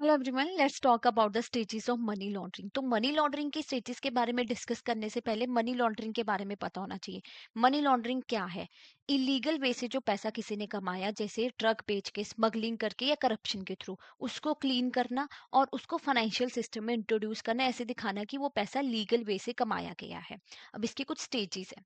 Hello everyone, let's talk about the stages of money laundering. तो money laundering की stages के बारे में डिस्कस करने से पहले मनी लॉन्ड्रिंग के बारे में पता होना चाहिए। मनी लॉन्ड्रिंग क्या है? इलीगल वे से जो पैसा किसी ने कमाया, जैसे ड्रग बेच के, स्मगलिंग करके या करप्शन के थ्रू, उसको क्लीन करना और उसको फाइनेंशियल सिस्टम में इंट्रोड्यूस करना, ऐसे दिखाना कि वो पैसा लीगल वे से कमाया गया है। अब इसके कुछ स्टेजेस है।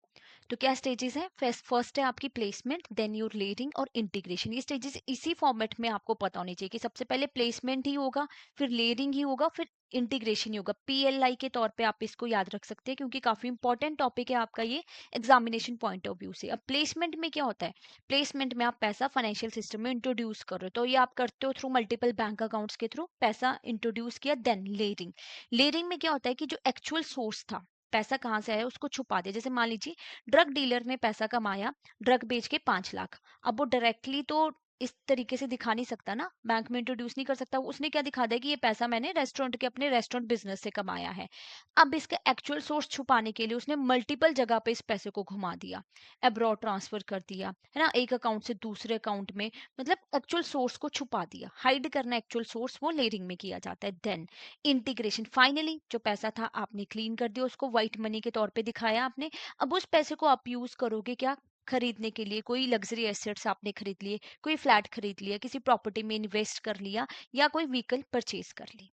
तो क्या स्टेजेस है? फर्स्ट है आपकी प्लेसमेंट, देन योर लेयरिंग और इंटीग्रेशन। ये स्टेजेस इसी फॉर्मेट में आपको पता होनी चाहिए कि सबसे पहले प्लेसमेंट ही होगा, फिर लेयरिंग ही होगा, फिर इंटीग्रेशन ही होगा। पीएलआई के तौर पे आप इसको याद रख सकते हैं क्योंकि काफी इंपॉर्टेंट टॉपिक है आपका ये एग्जामिनेशन पॉइंट ऑफ व्यू से। अब प्लेसमेंट में क्या होता है? प्लेसमेंट में आप पैसा फाइनेंशियल सिस्टम में इंट्रोड्यूस कर रहे हो, तो ये आप करते हो थ्रू मल्टीपल बैंक अकाउंट्स के थ्रू पैसा इंट्रोड्यूस किया। Then layering. लेयरिंग में क्या होता है कि जो एक्चुअल सोर्स था, पैसा कहाँ से आया उसको छुपा दिया। जैसे मान लीजिए ड्रग डीलर ने पैसा कमाया, ड्रग बेच के 5 लाख। अब वो डायरेक्टली तो इस तरीके से दिखा नहीं सकता ना, बैंक में इंट्रोड्यूस नहीं कर सकता। उसने क्या दिखा दिया कि ये पैसा मैंने रेस्टोरेंट के अपने रेस्टोरेंट बिजनेस से कमाया है। अब इसका एक्चुअल सोर्स छुपाने के लिए उसने मल्टीपल जगह पे इस पैसे को घुमा दिया, अब्रॉड ट्रांसफर कर दिया, है ना, एक अकाउंट से दूसरे अकाउंट में। मतलब एक्चुअल सोर्स को छुपा दिया, हाइड करना एक्चुअल सोर्स, वो लेयरिंग में किया जाता है। Then integration. फाइनली जो पैसा था आपने क्लीन कर दिया, उसको व्हाइट मनी के तौर पे दिखाया आपने। अब उस पैसे को आप यूज करोगे क्या? खरीदने के लिए। कोई लग्जरी एसेट्स आपने खरीद लिए, कोई फ्लैट खरीद लिया, किसी प्रॉपर्टी में इन्वेस्ट कर लिया, या कोई व्हीकल परचेज कर ली।